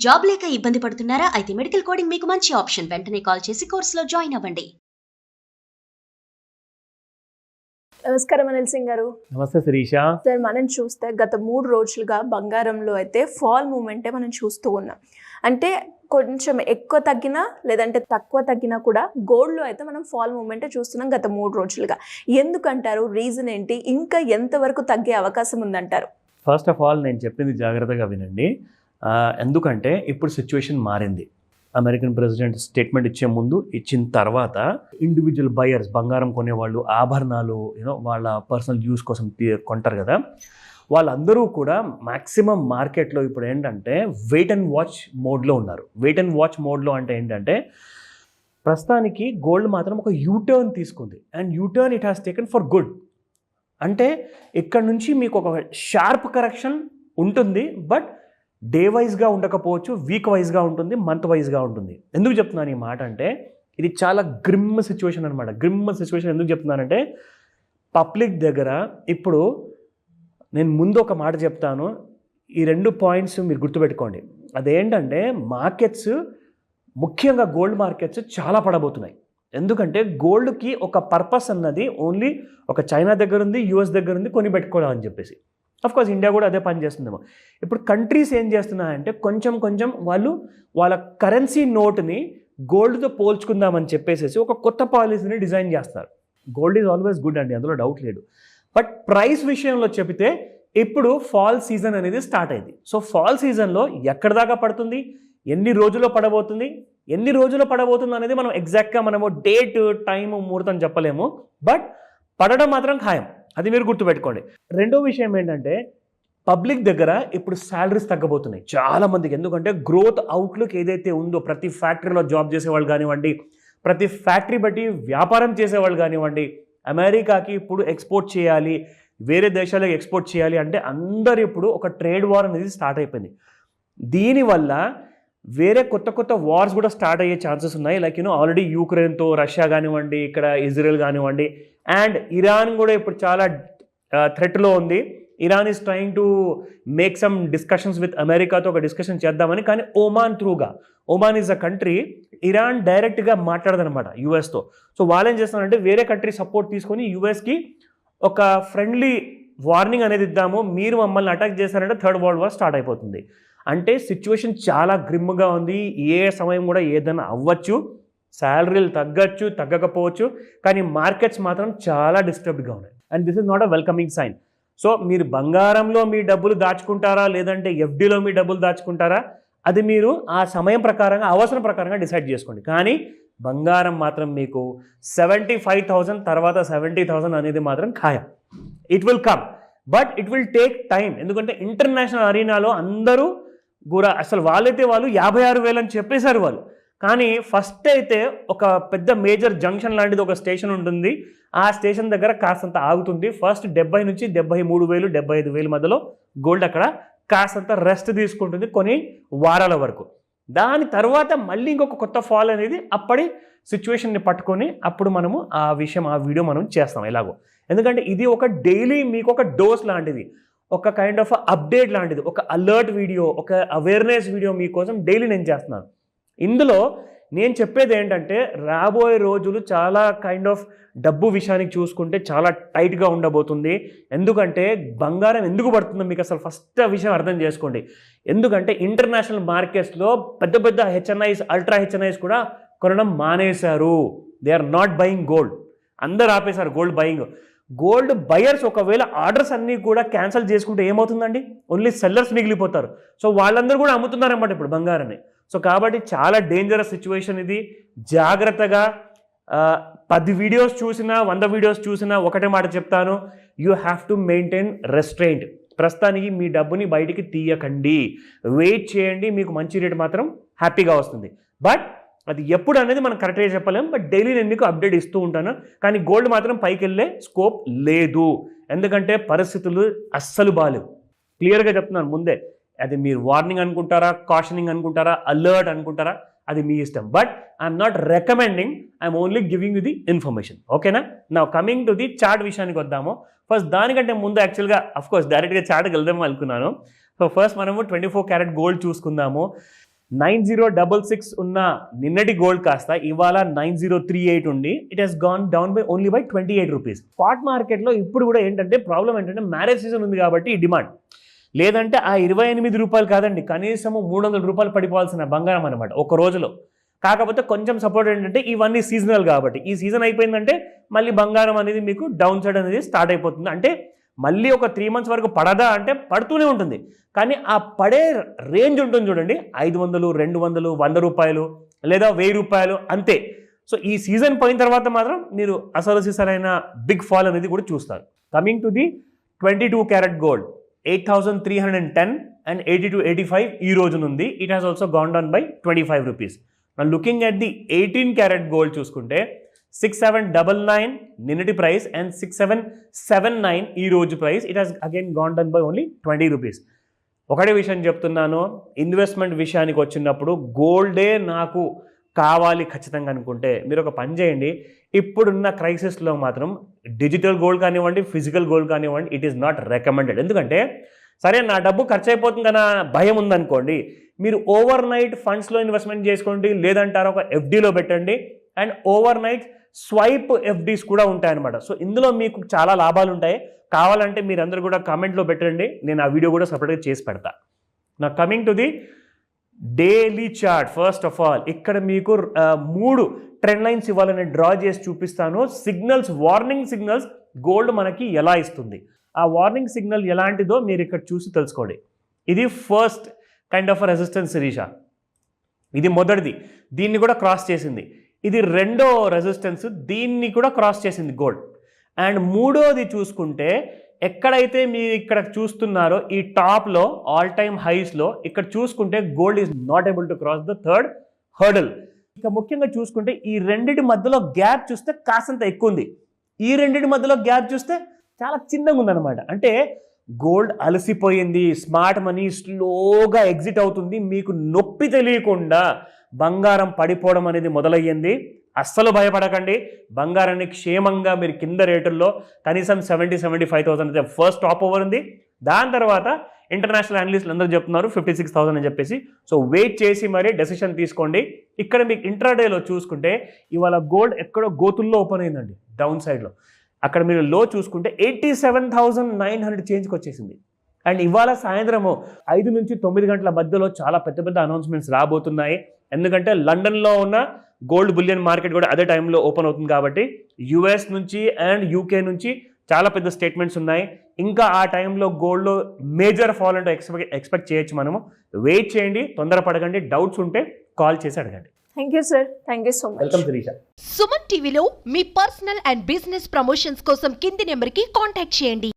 Job లేక ఇబ్బంది పడుతున్నారా? అయితే మెడికల్ కోడింగ్ మీకు మంచి ఆప్షన్. వెంటనే కాల్ చేసి కోర్సులో జాయిన్ అవ్వండి. నమస్కారం అనిల్ సింగ్ గారు. నమస్తే శిరీష. సార్, మనం చూస్తే గత 3 రోజులుగా బంగారంలో అయితే ఫాల్ మూమెంటే మనం చూస్తూ ఉన్నాం. అంటే కొంచెం ఎక్కువ తగ్గినా లేదంటే తక్కువ తగ్గినా కూడా గోల్డ్లో అయితే మనం ఫాల్ మూమెంటే చూస్తున్నాం గత 3 రోజులుగా. ఎందుకంటారు? రీజన్ ఏంటి? ఇంకా ఎంతవరకు తగ్గే అవకాశం ఉందంటారు? ఫస్ట్ ఆఫ్ ఆల్ నేను చెప్పింది జాగ్రత్తగా వినండి. ఎందుకంటే ఇప్పుడు సిచ్యువేషన్ మారింది. అమెరికన్ ప్రెసిడెంట్ స్టేట్మెంట్ ఇచ్చే ముందు, ఇచ్చిన తర్వాత ఇండివిజువల్ బయర్స్, బంగారం కొనేవాళ్ళు, ఆభరణాలు వాళ్ళ పర్సనల్ యూస్ కోసం కొంటారు కదా, వాళ్ళందరూ కూడా మ్యాక్సిమం మార్కెట్లో ఇప్పుడు ఏంటంటే వెయిట్ అండ్ వాచ్ మోడ్లో ఉన్నారు. వెయిట్ అండ్ వాచ్ మోడ్లో అంటే ఏంటంటే ప్రస్తుతానికి గోల్డ్ మాత్రం ఒక యూటర్న్ తీసుకుంది. And U turn it has taken for good. అంటే ఇక్కడ నుంచి మీకు ఒక షార్ప్ కరెక్షన్ ఉంటుంది, బట్ డే వైజ్గా ఉండకపోవచ్చు, వీక్ వైజ్గా ఉంటుంది, మంత్ వైజ్గా ఉంటుంది. ఎందుకు చెప్తున్నాను ఈ మాట అంటే ఇది చాలా గ్రిమ్ సిచ్యువేషన్ అనమాట. గ్రిమ్ సిచ్యువేషన్ ఎందుకు చెప్తున్నానంటే పబ్లిక్ దగ్గర ఇప్పుడు నేను ముందు ఒక మాట చెప్తాను, ఈ 2 పాయింట్స్ మీరు గుర్తుపెట్టుకోండి. అదేంటంటే మార్కెట్స్, ముఖ్యంగా గోల్డ్ మార్కెట్స్ చాలా పడబోతున్నాయి. ఎందుకంటే గోల్డ్కి ఒక పర్పస్ అన్నది ఓన్లీ ఒక చైనా దగ్గర ఉంది, యూఎస్ దగ్గర ఉంది, కొని పెట్టుకోవడం అని చెప్పేసి. అఫ్కోర్స్ ఇండియా కూడా అదే పని చేస్తుందేమో. ఇప్పుడు కంట్రీస్ ఏం చేస్తున్నాయంటే కొంచెం వాళ్ళు వాళ్ళ కరెన్సీ నోట్ని గోల్డ్తో పోల్చుకుందామని చెప్పేసి ఒక కొత్త పాలసీని డిజైన్ చేస్తారు. గోల్డ్ ఈజ్ ఆల్వేస్ గుడ్ అండి, అందులో డౌట్ లేదు. బట్ ప్రైస్ విషయంలో చెబితే ఇప్పుడు ఫాల్ సీజన్ అనేది స్టార్ట్ అయింది. సో ఫాల్ సీజన్లో ఎక్కడ దాకా పడుతుంది, ఎన్ని రోజుల్లో పడబోతుంది అనేది మనం ఎగ్జాక్ట్గా మనము డేట్, టైం, ముహూర్తం చెప్పలేము. బట్ పడడం మాత్రం ఖాయం, అది మీరు గుర్తుపెట్టుకోండి. రెండో విషయం ఏంటంటే పబ్లిక్ దగ్గర ఇప్పుడు శాలరీస్ తగ్గబోతున్నాయి చాలా మందికి. ఎందుకంటే గ్రోత్ అవుట్లుక్ ఏదైతే ఉందో, ప్రతి ఫ్యాక్టరీలో జాబ్ చేసేవాళ్ళు కానివ్వండి, ప్రతి ఫ్యాక్టరీ బట్టి వ్యాపారం చేసేవాళ్ళు కానివ్వండి, అమెరికాకి ఇప్పుడు ఎక్స్పోర్ట్ చేయాలి, వేరే దేశాలకు ఎక్స్పోర్ట్ చేయాలి అంటే అందరు ఇప్పుడు ఒక ట్రేడ్ వార్ అనేది స్టార్ట్ అయిపోయింది. దీనివల్ల వేరే కొత్త వార్స్ కూడా స్టార్ట్ అయ్యే ఛాన్సెస్ ఉన్నాయి. లైక్ ఆల్రెడీ యూక్రెయిన్తో, రష్యా కానివ్వండి, ఇక్కడ ఇజ్రాయెల్ కానివ్వండి, అండ్ ఇరాన్ కూడా ఇప్పుడు చాలా థ్రెట్లో ఉంది. Iran is trying to make some discussions with అమెరికాతో, ఒక డిస్కషన్ చేద్దామని. కానీ ఓమాన్ త్రూగా, Oman is a country, Iran డైరెక్ట్గా మాట్లాడదనమాట యూఎస్తో. సో వాళ్ళు ఏం చేస్తున్నారంటే వేరే కంట్రీ సపోర్ట్ తీసుకొని యూఎస్కి ఒక ఫ్రెండ్లీ వార్నింగ్ అనేది ఇద్దాము, మీరు మమ్మల్ని అటాక్ చేశారంటే థర్డ్ వరల్డ్ వార్ స్టార్ట్ అయిపోతుంది. అంటే సిచ్యువేషన్ చాలా గ్రిమ్గా ఉంది. ఏ సమయం కూడా ఏదైనా అవ్వచ్చు, శాలరీలు తగ్గచ్చు, తగ్గకపోవచ్చు, కానీ మార్కెట్స్ మాత్రం చాలా డిస్టర్బ్డ్గా ఉన్నాయి. And this is not a welcoming sign. So మీరు బంగారంలో మీ డబ్బులు దాచుకుంటారా, లేదంటే ఎఫ్డీలో మీ డబ్బులు దాచుకుంటారా, అది మీరు ఆ సమయం ప్రకారంగా, అవసరం ప్రకారంగా డిసైడ్ చేసుకోండి. కానీ బంగారం మాత్రం మీకు 75,000 తర్వాత 70,000 అనేది మాత్రం ఖాయం. It will come, but it will take time. ఎందుకంటే ఇంటర్నేషనల్ అరీనాలో అందరూ కూడా అసలు వాళ్ళైతే వాళ్ళు 56,000 అని చెప్పేశారు వాళ్ళు. కానీ ఫస్ట్ అయితే ఒక పెద్ద మేజర్ జంక్షన్ లాంటిది ఒక స్టేషన్ ఉంటుంది, ఆ స్టేషన్ దగ్గర కాస్తంత ఆగుతుంది. ఫస్ట్ 70 నుంచి 73,000, 75,000 మధ్యలో గోల్డ్ అక్కడ కాస్తంత రెస్ట్ తీసుకుంటుంది కొన్ని వారాల వరకు. దాని తర్వాత మళ్ళీ ఇంకొక కొత్త ఫాల్ అనేది అప్పటి సిచ్యువేషన్ని పట్టుకొని అప్పుడు మనము ఆ వీడియో మనం చేస్తాం ఎలాగో. ఎందుకంటే ఇది ఒక డైలీ మీకు ఒక డోస్ లాంటిది, ఒక కైండ్ ఆఫ్ అప్డేట్ లాంటిది, ఒక అలర్ట్ వీడియో, ఒక అవేర్నెస్ వీడియో మీకోసం డైలీ నేను చేస్తున్నాను. ఇందులో నేను చెప్పేది ఏంటంటే రాబోయే రోజులు చాలా కైండ్ ఆఫ్ డబ్బు విషయానికి చూసుకుంటే చాలా టైట్గా ఉండబోతుంది. ఎందుకంటే బంగారం ఎందుకు పడుతుందో మీకు అసలు ఫస్ట్ విషయం అర్థం చేసుకోండి. ఎందుకంటే ఇంటర్నేషనల్ మార్కెట్స్లో పెద్ద హెచ్ఎన్ఐస్, అల్ట్రా హెచ్ఎన్ఐస్ కూడా కొనడం మానేశారు. They are not buying gold. అందరు ఆపేశారు గోల్డ్ బయింగ్. గోల్డ్ బయర్స్ ఒకవేళ ఆర్డర్స్ అన్నీ కూడా క్యాన్సిల్ చేసుకుంటే ఏమవుతుందండి? Only sellers మిగిలిపోతారు. సో వాళ్ళందరూ కూడా అమ్ముతున్నారన్నమాట ఇప్పుడు బంగారాన్ని. సో కాబట్టి చాలా డేంజరస్ సిచ్యువేషన్ ఇది. జాగ్రత్తగా 10 వీడియోస్ చూసినా, 100 వీడియోస్ చూసినా ఒకటే మాట చెప్తాను, యూ హ్యావ్ టు మెయింటైన్ రెస్ట్రెయింట్. ప్రస్తుతానికి మీ డబ్బుని బయటికి తీయకండి, వెయిట్ చేయండి, మీకు మంచి రేట్ మాత్రం హ్యాపీగా వస్తుంది. బట్ అది ఎప్పుడు అనేది మనం కరెక్ట్గా చెప్పలేము. బట్ డైలీ నేను మీకు అప్డేట్ ఇస్తూ ఉంటాను. కానీ గోల్డ్ మాత్రం పైకి వెళ్ళే స్కోప్ లేదు, ఎందుకంటే పరిస్థితులు అస్సలు బాలేవు. క్లియర్గా చెప్తున్నాను ముందే. అది మీరు వార్నింగ్ అనుకుంటారా, కాషనింగ్ అనుకుంటారా, అలర్ట్ అనుకుంటారా, అది మీ ఇష్టం. But I'm not recommending, I'm only giving you the information. ఓకేనా? నా కమింగ్ టు ది చార్ట్ విషయానికి వద్దాము. ఫస్ట్ దానికంటే ముందు యాక్చువల్గా అఫ్కోర్స్ డైరెక్ట్గా చార్ట్కి వెళ్దాము అనుకున్నాను. సో ఫస్ట్ మనము 24 క్యారెట్ గోల్డ్ చూసుకుందాము. 9066 ఉన్న నిన్నటి గోల్డ్ కాస్త ఇవాళ 9038 ఉండి it has gone down by only by 28 rupees. Spot మార్కెట్లో ఇప్పుడు కూడా ఏంటంటే ప్రాబ్లం ఏంటంటే మ్యారేజ్ సీజన్ ఉంది కాబట్టి ఈ డిమాండ్, లేదంటే ఆ 28 రూపాయలు కాదండి, కనీసము 300 రూపాయలు పడిపోవాల్సిన బంగారం అనమాట ఒక రోజులో. కాకపోతే కొంచెం సపోర్ట్ ఏంటంటే ఇవన్నీ సీజనల్ కాబట్టి, ఈ సీజన్ అయిపోయిందంటే మళ్ళీ బంగారం అనేది మీకు డౌన్ సైడ్ అనేది స్టార్ట్ అయిపోతుంది. అంటే మళ్ళీ ఒక 3 months వరకు పడదా అంటే పడుతూనే ఉంటుంది, కానీ ఆ పడే రేంజ్ ఉంటుంది చూడండి, 500, 200, 100 రూపాయలు లేదా 1000 రూపాయలు అంతే. సో ఈ సీజన్ పోయిన తర్వాత మాత్రం మీరు అసలు సరైన బిగ్ ఫాల్ అనేది కూడా చూస్తారు. Coming to the 22 carat gold 8310 and 8285 ఈ రోజు నుండి it has also gone down by 25 rupees. Looking at the 18 carat gold చూసుకుంటే 6799 నిన్నటి ప్రైస్ అండ్ 6779 ఈ రోజు price. It has again gone down by only 20 rupees. ఒకటే విషయం చెప్తున్నాను, ఇన్వెస్ట్మెంట్ విషయానికి వచ్చినప్పుడు గోల్డే నాకు కావాలి ఖచ్చితంగా అనుకుంటే మీరు ఒక పని చేయండి. ఇప్పుడున్న క్రైసిస్లో మాత్రం డిజిటల్ గోల్డ్ కానివ్వండి, ఫిజికల్ గోల్డ్ కానివ్వండి, ఇట్ ఈస్ నాట్ రికమెండెడ్. ఎందుకంటే సరే నా డబ్బు ఖర్చు అయిపోతుంది కదా భయం ఉందనుకోండి, మీరు ఓవర్ నైట్ ఫండ్స్లో ఇన్వెస్ట్మెంట్ చేసుకోండి, లేదంటారా ఒక ఎఫ్డీలో పెట్టండి. And over night swipe FDs కూడా ఉంటాయన్నమాట. సో ఇందులో మీకు చాలా లాభాలు ఉంటాయి. కావాలంటే మీరందరూ కూడా కామెంట్లో పెట్టండి, నేను ఆ వీడియో కూడా సపరేట్గా చేసి పెడతా. నా coming to the daily chart. First of all ఇక్కడ మీకు 3 ట్రెండ్ లైన్స్ ఇవాళ నేను డ్రా చేసి చూపిస్తాను. సిగ్నల్స్, వార్నింగ్ సిగ్నల్స్ గోల్డ్ మనకి ఎలా ఇస్తుంది, ఆ వార్నింగ్ సిగ్నల్ ఎలాంటిదో మీరు ఇక్కడ చూసి తెలుసుకోండి. ఇది first kind of resistance Sirisha, ఇది మొదటిది, దీన్ని కూడా క్రాస్ చేసింది. ఇది రెండో రెసిస్టెన్స్, దీన్ని కూడా క్రాస్ చేసింది గోల్డ్. అండ్ మూడోది చూసుకుంటే ఎక్కడైతే మీరు ఇక్కడ చూస్తున్నారో ఈ టాప్లో ఆల్ టైమ్ హైస్లో ఇక్కడ చూసుకుంటే gold is not able to cross the third hurdle. ఇక ముఖ్యంగా చూసుకుంటే ఈ రెండిటి మధ్యలో గ్యాప్ చూస్తే కాసంత ఎక్కువ ఉంది, ఈ రెండిటి మధ్యలో గ్యాప్ చూస్తే చాలా చిన్నగా ఉందన్నమాట. అంటే గోల్డ్ అలసిపోయింది, స్మార్ట్ మనీ స్లోగా ఎగ్జిట్ అవుతుంది, మీకు నొప్పి తెలియకుండా బంగారం పడిపోవడం అనేది మొదలయ్యింది. అస్సలు భయపడకండి, బంగారాన్ని క్షేమంగా మీరు కింద రేటుల్లో కనీసం 70,000-75,000 అయితే ఫస్ట్ టాప్ ఓవర్ ఉంది. దాని తర్వాత ఇంటర్నేషనల్ అనలిస్టులు అందరూ చెప్తున్నారు 56,000 అని చెప్పేసి. సో వెయిట్ చేసి మరీ డెసిషన్ తీసుకోండి. ఇక్కడ మీకు ఇంట్రాడేలో చూసుకుంటే ఇవాళ గోల్డ్ ఎక్కడో గోతుల్లో ఓపెన్ అయిందండి డౌన్ సైడ్లో. అక్కడ మీరు లో చూసుకుంటే 87,900 చేంజ్కి వచ్చేసింది. అండ్ ఇవాళ సాయంత్రము 5 నుంచి 9 గంటల మధ్యలో చాలా పెద్ద పెద్ద అనౌన్స్మెంట్స్ రాబోతున్నాయి. ఎందుకంటే లండన్లో ఉన్న గోల్డ్ బులియన్ మార్కెట్ కూడా అదే టైంలో ఓపెన్ అవుతుంది కాబట్టి యుఎస్ నుంచి అండ్ యూకే నుంచి చాలా పెద్ద స్టేట్మెంట్స్ ఉన్నాయి. ఇంకా ఆ టైంలో గోల్డ్లో మేజర్ ఫాల్ అంటే ఎక్స్పెక్ట్ చేయొచ్చు. మనము వెయిట్ చేయండి, తొందరపడకండి, డౌట్స్ ఉంటే కాల్ చేసి అడగండి. Thank you sir, thank you so much. Welcome Shirisha. Suman టీవీలో మీ పర్సనల్ అండ్ బిజినెస్ ప్రమోషన్స్ కోసం కింది నెంబర్కి కాంటాక్ట్ చేయండి.